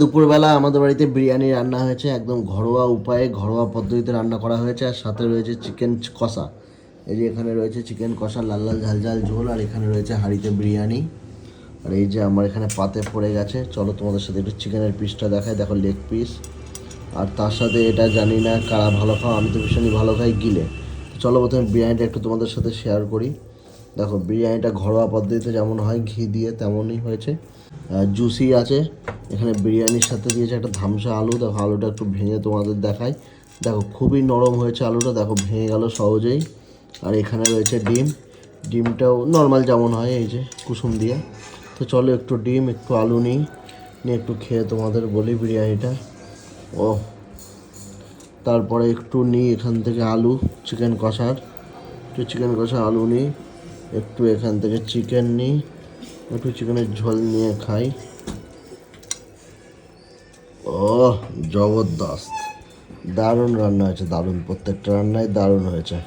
দুপুরবেলা আমাদের বাড়িতে বিরিয়ানি রান্না হয়েছে, একদম ঘরোয়া উপায়ে ঘরোয়া পদ্ধতিতে রান্না করা হয়েছে। আর সাথে রয়েছে চিকেন কষা। এই যে এখানে রয়েছে চিকেন কষা, লাল লাল ঝাল ঝাল ঝোল, আর এখানে রয়েছে হাঁড়িতে বিরিয়ানি। আর এই যে আমার এখানে পাতে পড়ে গেছে, চলো তোমাদের সাথে একটু চিকেনের পিসটা দেখাই। দেখো লেগ পিস। আর তার সাথে এটা জানি না কারা ভালো খাও, আমি তো ভীষণই ভালো খাই গিলে। চলো প্রথমে বিরিয়ানিটা একটু তোমাদের সাথে শেয়ার করি। দেখো বিরিয়ানিটা ঘরোয়া পদ্ধতিতে যেমন হয় ঘি দিয়ে তেমনই হয়েছে, জুসি আছে। এখানে বিরিয়ানির সাথে দিয়েছে একটা ধামসা আলু। দেখো আলুটা একটু ভেঙে তোমাদের দেখাই। দেখো খুবই নরম হয়েছে আলুটা, দেখো ভেঙে গেল সহজেই। আর এখানে রয়েছে ডিম। ডিমটাও নর্মাল যেমন হয়, এই যে কুসুম দিয়ে। তো চলো একটু ডিম একটু আলু নিই, নিয়ে একটু খেয়ে তোমাদের বলি বিরিয়ানিটা। ও তারপরে একটু নিই এখান থেকে আলু, চিকেন কষার একটু চিকেন কষা আলু নিই, একটু এখান থেকে চিকেন নিই, একটু চিকেনের ঝোল নিয়ে খাই। ও জবরদস্ত, দারুণ রান্না হয়েছে, দারুণ, প্রত্যেকটা রান্নাই দারুণ হয়েছে।